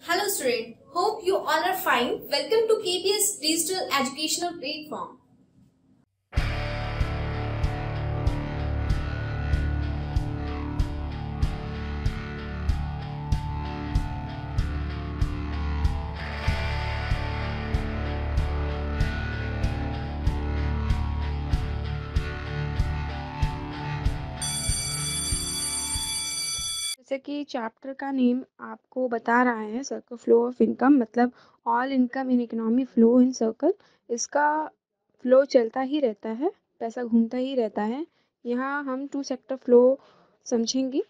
Hello student, hope you all are fine. Welcome to KPS Digital Educational Platform. जैसे कि chapter का name आपको बता रहा है सर्कल फ्लो ऑफ इनकम, मतलब all income in economy flow in circle. इसका फ्लो चलता ही रहता है, पैसा घूमता ही रहता है। यहाँ हम टू सेक्टर फ्लो समझेंगे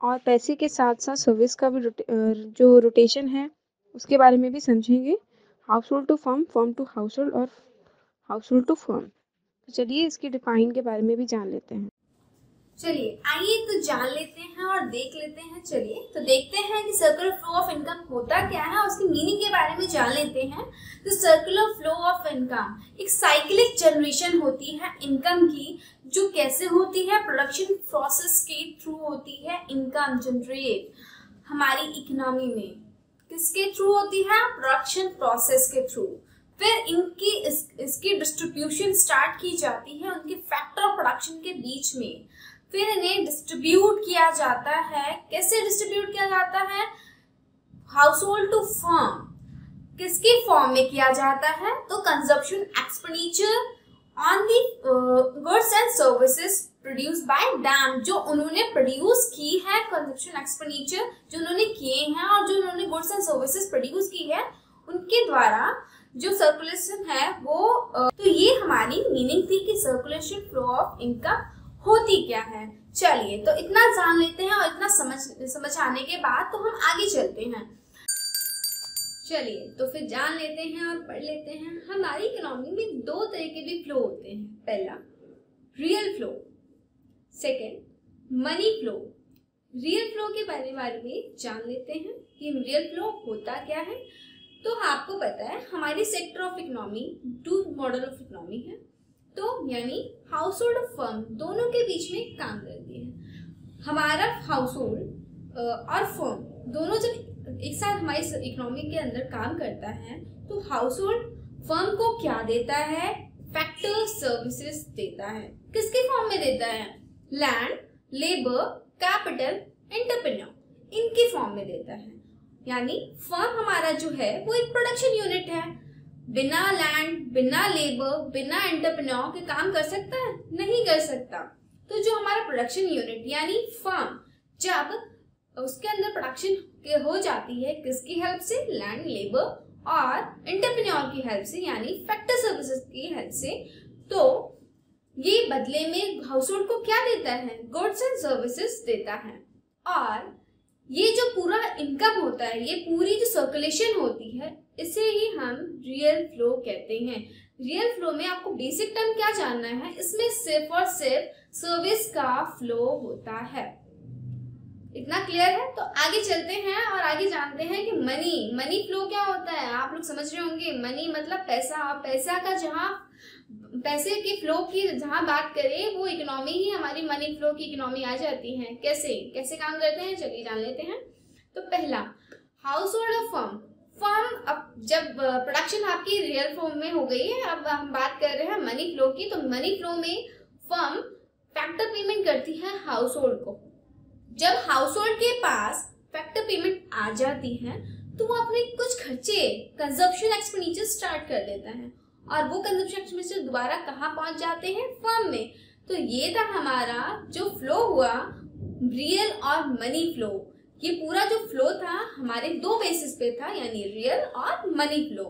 और पैसे के साथ साथ सर्विस का भी जो रोटेशन है उसके बारे में भी समझेंगे। Household to firm, firm to household और हाउस होल्ड टू फर्म। तो चलिए इसकी डिफाइन के बारे में भी जान लेते हैं। चलिए आइए तो जान लेते हैं और देख लेते हैं। चलिए तो देखते हैं कि सर्कुलर फ्लो ऑफ इनकम होता क्या है और उसकी मीनिंग के बारे में जान लेते हैं। तो सर्कुलर फ्लो ऑफ इनकम एक साइक्लिक जनरेशन होती है इनकम की, जो कैसे होती है, प्रोडक्शन प्रोसेस के थ्रू होती है। इनकम जनरेट हमारी इकोनॉमी में किसके थ्रू होती है? प्रोडक्शन प्रोसेस के थ्रू। फिर इसकी डिस्ट्रीब्यूशन स्टार्ट की जाती है उनके फैक्टर ऑफ प्रोडक्शन के बीच में। फिर इन्हें डिस्ट्रीब्यूट किया जाता है। कैसे डिस्ट्रीब्यूट किया जाता है? Household to firm. किसके फॉर्म में किया जाता है? तो consumption expenditure on the goods and services produce by them, जो उन्होंने प्रोड्यूस की है, कंजप्शन एक्सपेंडिचर जो उन्होंने किए हैं और जो उन्होंने गुड्स एंड सर्विसेज प्रोड्यूस की है उनके द्वारा जो सर्कुलेशन है वो तो ये हमारी मीनिंग थी कि सर्कुलेशन फ्लो ऑफ इनकम होती क्या है। चलिए तो इतना जान लेते हैं और इतना समझ आने के बाद तो हम आगे चलते हैं। चलिए तो फिर जान लेते हैं और पढ़ लेते हैं। हमारी इकोनॉमी में दो तरह के भी फ्लो होते हैं। पहला real flow, second money flow. Real flow के बारे में जान लेते हैं कि रियल फ्लो होता क्या है। तो आपको पता है हमारी sector of economy two model of economy है, तो यानी हाउस होल्ड और फर्म दोनों के बीच में काम करती है। हमारा हाउस होल्ड और फर्म दोनों जब एक साथ हमारी इकोनॉमी के अंदर काम करता है तो हाउस होल्ड फर्म को क्या देता है? फैक्टर सर्विसेज देता है। किसके फॉर्म में देता है? लैंड, लेबर, कैपिटल, एंटरप्रेन्योर, इनके फॉर्म में देता है। यानी फर्म हमारा जो है वो एक प्रोडक्शन यूनिट है। बिना लैंड, बिना लेबर, बिना एंटरप्रेन्योर के काम कर सकता है? नहीं कर सकता। तो जो हमारा प्रोडक्शन यूनिट यानी फर्म, जब उसके अंदर प्रोडक्शन हो जाती है किसकी हेल्प से? लैंड, लेबर और एंटरप्रेन्योर की हेल्प से, यानी फैक्टर सर्विसेज की हेल्प से, तो ये बदले में हाउस होल्ड को क्या देता है? गुड्स एंड सर्विसेज देता है। और ये जो पूरा इनकम होता है, ये पूरी जो सर्कुलेशन होती है, इसे ही हम रियल फ्लो कहते हैं। रियल फ्लो में आपको बेसिक टर्म क्या जानना है? इसमें सिर्फ और सिर्फ सर्विस का फ्लो होता है। इतना क्लियर है? तो आगे चलते हैं और आगे जानते हैं कि मनी फ्लो क्या होता है। आप लोग समझ रहे होंगे मनी मतलब पैसा, और पैसा का जहां पैसे के फ्लो की जहां बात करें वो इकोनॉमी ही हमारी मनी फ्लो की इकोनॉमी आ जाती है। कैसे काम करते हैं चलिए जान लेते हैं। तो पहला हाउस होल्ड और फर्म अब जब प्रोडक्शन आपकी रियल फॉर्म में हो गई है, अब हम बात कर रहे हैं मनी फ्लो की। तो मनी फ्लो में फर्म फैक्टर पेमेंट करती है हाउस होल्ड को। जब हाउस होल्ड के पास फैक्टर पेमेंट आ जाती है तो वो अपने कुछ खर्चे कंजप्शन एक्सपेंडिचर स्टार्ट कर देता है और वो कंजप्शन एक्सपेंडिचर दोबारा कहाँ पहुंच जाते हैं? फर्म में। तो ये था हमारा जो फ्लो हुआ रियल और मनी फ्लो। ये पूरा जो फ्लो था हमारे दो बेसिस पे था, यानी रियल और मनी फ्लो।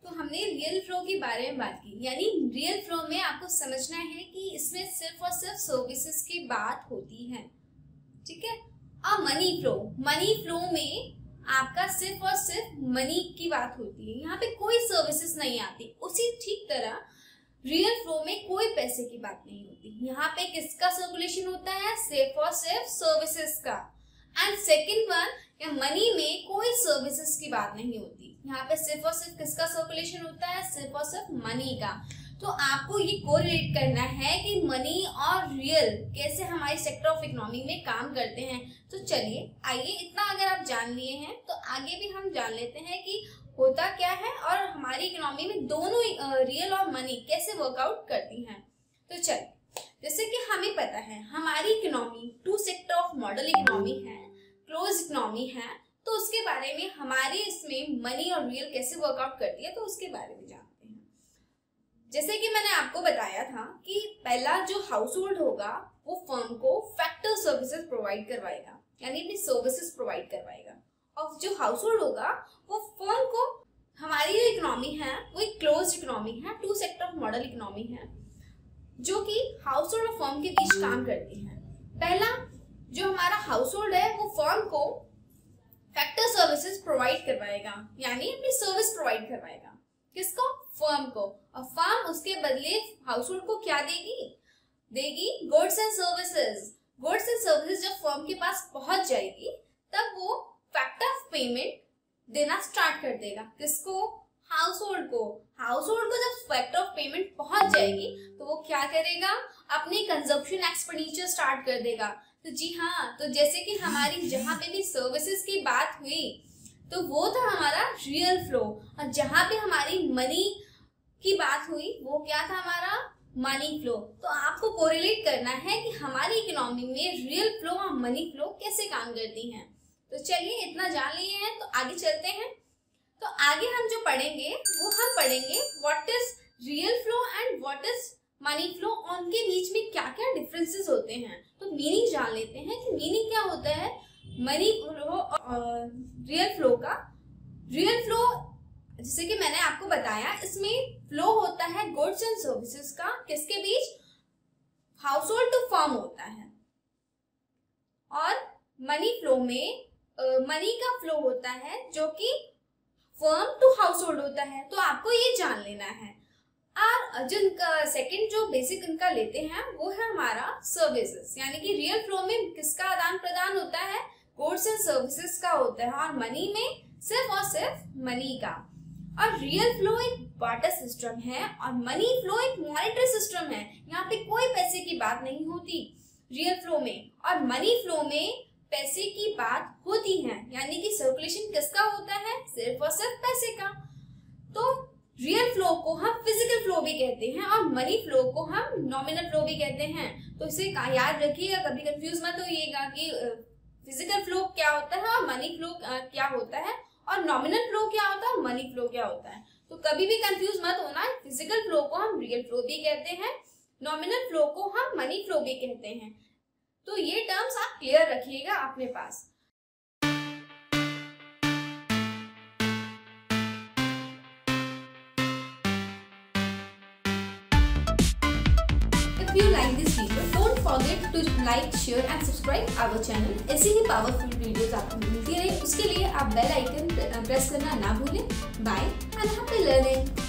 तो हमने रियल फ्लो के बारे में बात की, यानी रियल फ्लो में आपको समझना है कि इसमें सिर्फ और सिर्फ सर्विसेज की बात होती है, ठीक है। और मनी फ्लो में आपका सिर्फ और सिर्फ मनी की बात होती है, यहाँ पे कोई सर्विसेज नहीं आती। उसी ठीक तरह रियल फ्लो में कोई पैसे की बात नहीं होती। यहाँ पे किसका सर्कुलेशन होता है? सिर्फ और सिर्फ सर्विसेज का। एंड सेकेंड वन, या मनी में कोई सर्विसेज की बात नहीं होती। यहाँ पे सिर्फ और सिर्फ किसका सर्कुलेशन होता है? सिर्फ और सिर्फ मनी का। तो आपको ये कोरिलेट करना है कि मनी और रियल कैसे हमारे सेक्टर ऑफ इकोनॉमी में काम करते हैं। तो चलिए आइए, इतना अगर आप जान लिए हैं तो आगे भी हम जान लेते हैं कि होता क्या है और हमारी इकोनॉमी में दोनों रियल और मनी कैसे वर्कआउट करती हैं। तो चलिए, जैसे कि हमें पता है हमारी economy two sector of model economy है, क्लोज इकोनॉमी है, तो उसके बारे में हमारे इसमें मनी और रियल कैसे वर्कआउट करती है तो उसके बारे में जानते हैं। जैसे कि मैंने आपको बताया था कि पहला जो हाउस होल्ड होगा वो फर्म को फैक्टर सर्विसेज प्रोवाइड करवाएगा, यानी अपनी सर्विसेज प्रोवाइड करवाएगा। और जो हाउस होल्ड होगा वो फर्म को, हमारी जो इकोनॉमी है वो एक क्लोज इकोनॉमी है, two sector of model economy है, जो कि हाउस होल्ड और फर्म के बीच काम करती है। पहला जो हमारा हाउस होल्ड है वो फर्म को फैक्टर सर्विसेज प्रोवाइड करवाएगा, यानी अपनी सर्विस प्रोवाइड करवाएगा। किसको? फर्म को। और फर्म उसके बदले हाउस होल्ड को क्या देगी goods and services. Goods and services जब फर्म के पास पहुंच जाएगी तब वो फैक्टर ऑफ पेमेंट देना स्टार्ट कर देगा। किसको? हाउस होल्ड को। हाउस होल्ड को जब फैक्टर ऑफ पेमेंट पहुंच जाएगी तो वो क्या करेगा? अपनी कंजप्शन एक्सपेंडिचर स्टार्ट कर देगा। तो जी हाँ, तो जैसे कि हमारी जहाँ पे भी सर्विसेज की बात हुई तो वो था हमारा रियल फ्लो, और जहाँ पे हमारी मनी की बात हुई वो क्या था? हमारा मनी फ्लो। तो आपको कोरिलेट करना है कि हमारी इकोनॉमी में रियल फ्लो और मनी फ्लो कैसे काम करती हैं। तो चलिए, इतना जान लिए हैं तो आगे चलते हैं। तो आगे हम जो पढ़ेंगे वो हम पढ़ेंगे what is real flow and what is money flow, उनके बीच में क्या क्या डिफरेंसेस होते हैं। तो मीनिंग जान लेते हैं कि मीनिंग क्या होता है मनी फ्लो और रियल फ्लो का। रियल फ्लो जैसे कि मैंने आपको बताया, इसमें फ्लो होता है गुड्स एंड सर्विसेज का, किसके बीच? हाउस होल्ड टू फर्म होता है। और मनी फ्लो में मनी का फ्लो होता है जो कि फर्म टू हाउस होल्ड होता है। तो आपको ये जान लेना है। और जो सेकंड जो बेसिक इनका लेते हैं वो है हमारा सर्विसेज, यानी कि रियल फ्लो में किसका आदान प्रदान होता है? गुड्स एंड सर्विसेज का होता है, और मनी में सिर्फ और सिर्फ मनी का। और रियल फ्लो एक बार्टर सिस्टम है और मनी फ्लो एक मॉनेटरी सिस्टम है। यहाँ पे कोई पैसे की बात नहीं होती रियल फ्लो में, और मनी फ्लो में पैसे की बात होती है, यानी कि सर्कुलेशन किसका होता है? सिर्फ और सिर्फ पैसे का। तो रियल फ्लो को हम फिजिकल फ्लो भी कहते हैं और मनी फ्लो को हम नॉमिनल फ्लो भी कहते हैं। तो इसे याद रखिएगा, कभी कंफ्यूज मत होइएगा कि फिजिकल फ्लो क्या होता है और मनी फ्लो क्या होता है, और नॉमिनल फ्लो क्या होता है और मनी फ्लो क्या होता है। तो कभी भी कंफ्यूज मत होना। फिजिकल फ्लो को हम रियल फ्लो भी कहते हैं, नॉमिनल फ्लो को हम मनी फ्लो भी कहते हैं। तो ये टर्म्स आप क्लियर रखिएगा अपने पास। If you like this video, don't forget to like, share and subscribe our channel। ऐसी ही पावरफुल वीडियोस आपको मिलती रहे, उसके लिए आप बेल आइकन प्रेस करना ना भूलें। Bye and happy learning.